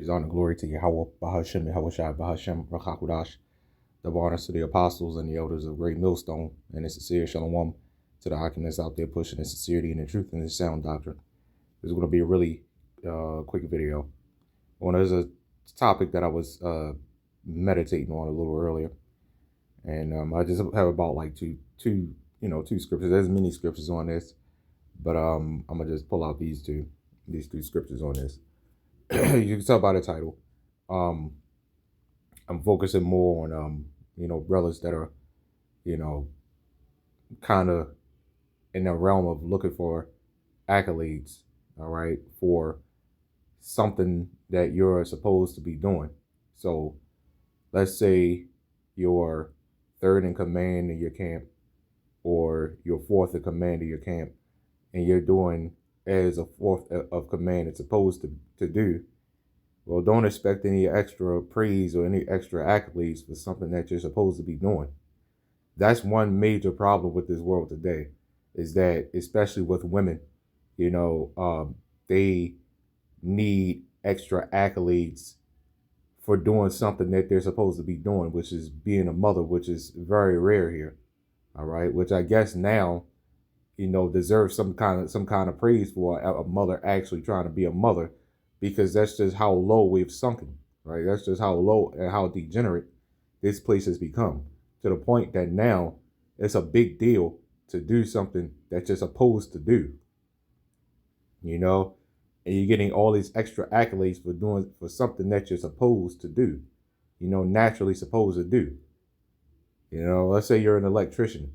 Praise, honor, glory to YAHAWAH, BAHASHAM, YAHAWASHI, BAHASHAM, Rakhakudash. Double honors to the apostles and the elders of Great Millstone, and a sincere shalom to the Akim out there pushing the sincerity and the truth and the sound doctrine. This is going to be a really quick video. There's a topic that I was meditating on a little earlier, and I just have about like two scriptures. There's many scriptures on this, but I'm gonna just pull out these two scriptures on this. You can tell by the title. I'm focusing more on brothers that are kind of in the realm of looking for accolades, all right, for something that you're supposed to be doing. So let's say you're third in command in your camp, or you're fourth in command in your camp, and you're doing as a fourth of command is supposed to do. Well, don't expect any extra praise or any extra accolades for something that you're supposed to be doing. That's one major problem with this world today, is that, especially with women, they need extra accolades for doing something that they're supposed to be doing, which is being a mother, which is very rare here. All right, which I guess now, deserves some kind of praise for a mother actually trying to be a mother, because that's just how low we've sunken, right? That's just how low and how degenerate this place has become, to the point that now it's a big deal to do something that you're supposed to do, and you're getting all these extra accolades for something that you're supposed to do, naturally supposed to do. Let's say you're an electrician.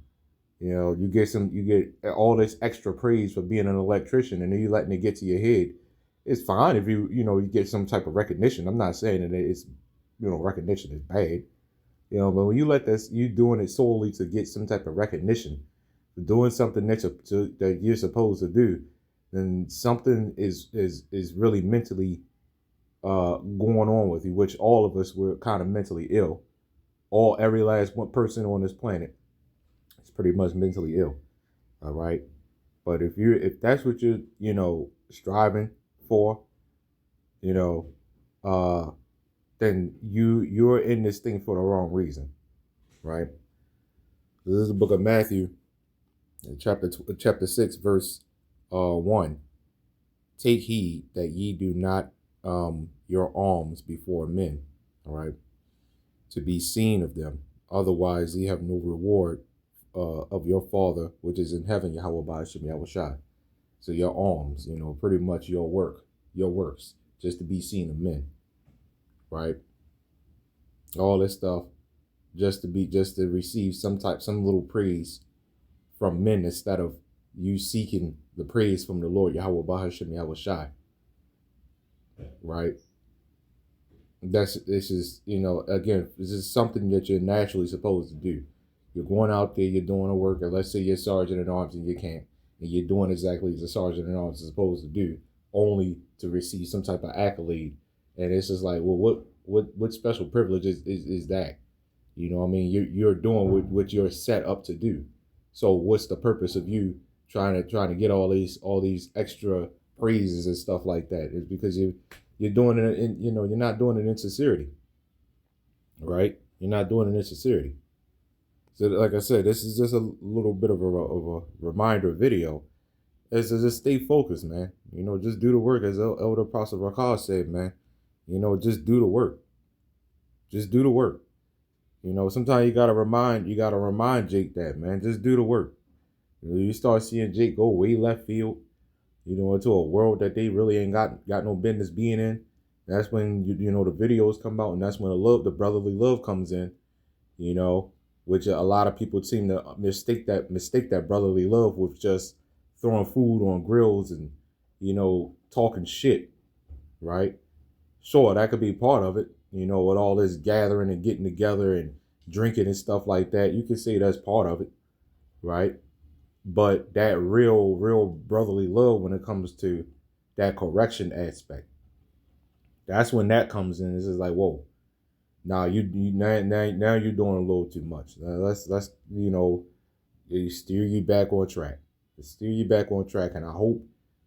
You get all this extra praise for being an electrician, and then you letting it get to your head. It's fine if you get some type of recognition. I'm not saying that it's, recognition is bad, but when you let this, you doing it solely to get some type of recognition, for doing something that you're supposed to do, then something is really mentally going on with you, which all of us were kind of mentally ill. Every last one person on this planet is pretty much mentally ill. All right. But if that's what you're, striving for, then you're in this thing for the wrong reason, right? This is the book of Matthew, chapter 6, verse 1. Take heed that ye do not your alms before men, all right, to be seen of them. Otherwise, ye have no reward of your Father which is in heaven, Yahawah, BAHASHAM, YAHAWASHI. So your alms, pretty much your works, just to be seen of men, right? All this stuff, just to receive some little praise from men, instead of you seeking the praise from the Lord, Yahawah, BAHASHAM, YAHAWASHI, right? This is, again, this is something that you're naturally supposed to do. You're going out there, you're doing a work, and let's say you're sergeant at arms in your camp, and you're doing exactly as a sergeant at arms is supposed to do, only to receive some type of accolade. And it's just like, well, what special privilege is that? You're doing what you're set up to do. So what's the purpose of you trying to get all these extra praises and stuff like that? It's because you're doing it in, you're not doing it in sincerity, right? You're not doing it in sincerity. So like I said, this is just a little bit of a reminder video, is to just stay focused, man. Just do the work, as Elder Apostle Rakal said, man. Just do the work. Just do the work. Sometimes you gotta remind Jake that, man. Just do the work. You start seeing Jake go way left field, into a world that they really ain't got no business being in. That's when the videos come out, and that's when the brotherly love comes in, which a lot of people seem to mistake that brotherly love with just throwing food on grills and, talking shit, right? Sure, that could be part of it, with all this gathering and getting together and drinking and stuff like that. You could say that's part of it, right? But that real brotherly love, when it comes to that correction aspect, that's when that comes in. It's just like, whoa, now you're doing a little too much. Let's steer you back on track. Steer you back on track, and I hope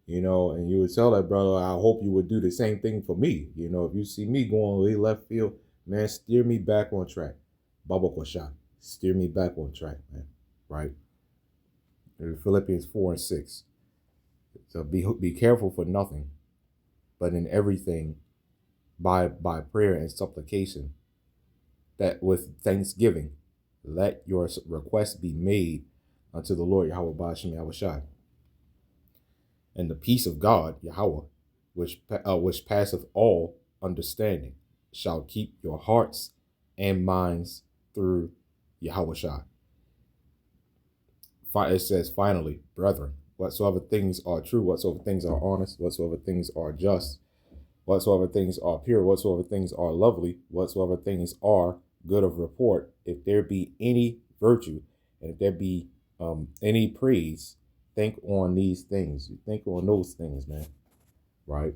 And you would tell that brother, I hope you would do the same thing for me. If you see me going way left field, man, steer me back on track. Baba Kwasha, steer me back on track, man. Right? Philippians 4 and 6. So be careful for nothing, but in everything by prayer and supplication, that with thanksgiving, let your requests be made unto the Lord Yahweh BAHASHAM YAHAWASHI. And the peace of God, Yahweh, which passeth all understanding, shall keep your hearts and minds through Yahawashi. It says, finally, brethren, whatsoever things are true, whatsoever things are honest, whatsoever things are just, whatsoever things are pure, whatsoever things are lovely, whatsoever things are good of report, if there be any virtue, and if there be any praise, think on these things. You think on those things, man. Right?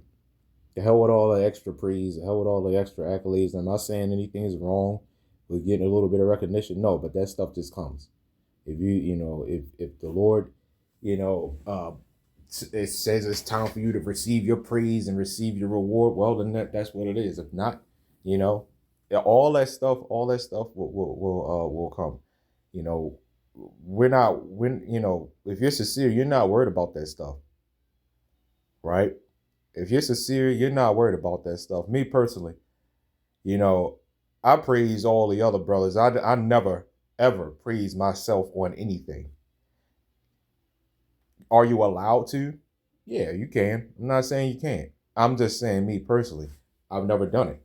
The hell with all the extra praise, the hell with all the extra accolades. I'm not saying anything is wrong with getting a little bit of recognition. No, but that stuff just comes. If if the Lord, it says it's time for you to receive your praise and receive your reward, well, then that's what it is. If not, all that stuff will come. If you're sincere, you're not worried about that stuff, right? If you're sincere, you're not worried about that stuff. Me personally, I praise all the other brothers. I never, ever praise myself on anything. Are you allowed to? Yeah, you can. I'm not saying you can't. I'm just saying me personally, I've never done it.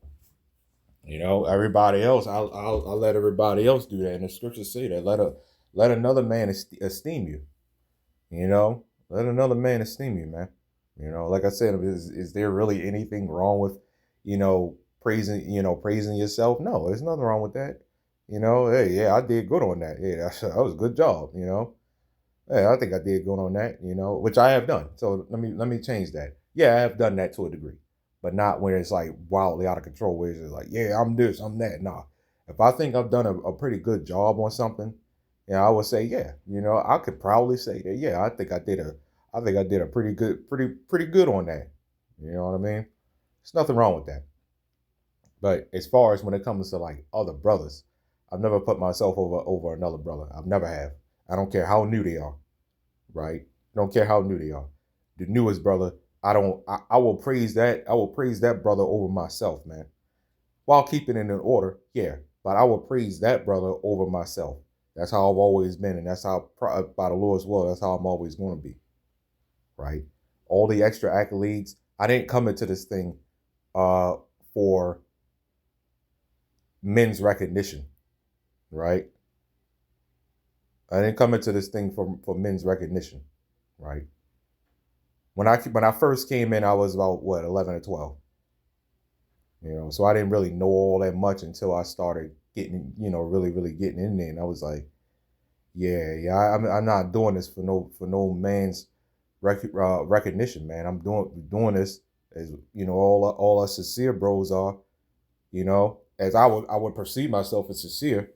Everybody else, I'll let everybody else do that. And the scriptures say that let another man esteem you. Let another man esteem you, man. Like I said, is there really anything wrong with, praising yourself? No, there's nothing wrong with that. Hey, yeah, I did good on that. Yeah, that was a good job. Hey, I think I did good on that. Which I have done. So let me change that. Yeah, I have done that to a degree, but not when it's like wildly out of control. Where it's just like, yeah, I'm this, I'm that. Nah, if I think I've done a pretty good job on something, I would say, yeah. I could proudly say that. Yeah, I think I did a pretty good on that. You know what I mean? There's nothing wrong with that. But as far as when it comes to like other brothers, I've never put myself over another brother. I've never have. I don't care how new they are, right? Don't care how new they are. The newest brother, I will praise that. I will praise that brother over myself, man. While keeping it in order, yeah. But I will praise that brother over myself. That's how I've always been, and that's how, by the Lord's will, that's how I'm always going to be, right? All the extra accolades, I didn't come into this thing for men's recognition, right? I didn't come into this thing for men's recognition, right? When I first came in, I was about 11 or 12. So I didn't really know all that much until I started getting, really getting in there, and I was like, yeah, I'm not doing this for no man's recognition, man. I'm doing this as all us sincere bros are, as I would perceive myself as sincere,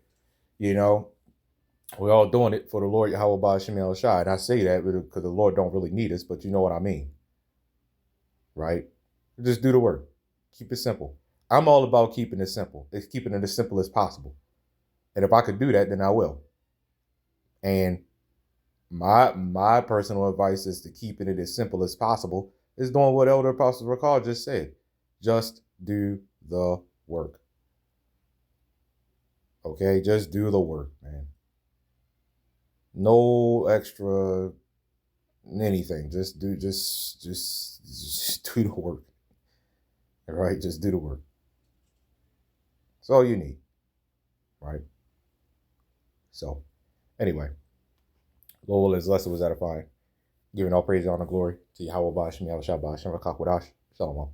we're all doing it for the Lord Yahweh BAHASHAM YAHAWASHI. And I say that because the Lord don't really need us, but you know what I mean, right? Just do the work. Keep it simple. I'm all about keeping it simple. It's keeping it as simple as possible. And if I could do that, then I will. And my personal advice is to keeping it as simple as possible is doing what Elder Apostle Rakal just said. Just do the work. Okay, just do the work, man. No extra anything. Just do the work. All right, just do the work. That's all you need, right? So, anyway, Lord, his lesson was edifying. Giving all praise, honor, glory to Yahweh BAHASHAM YAHAWASHI BAHASHAM RAKAKWADASH. Shalom.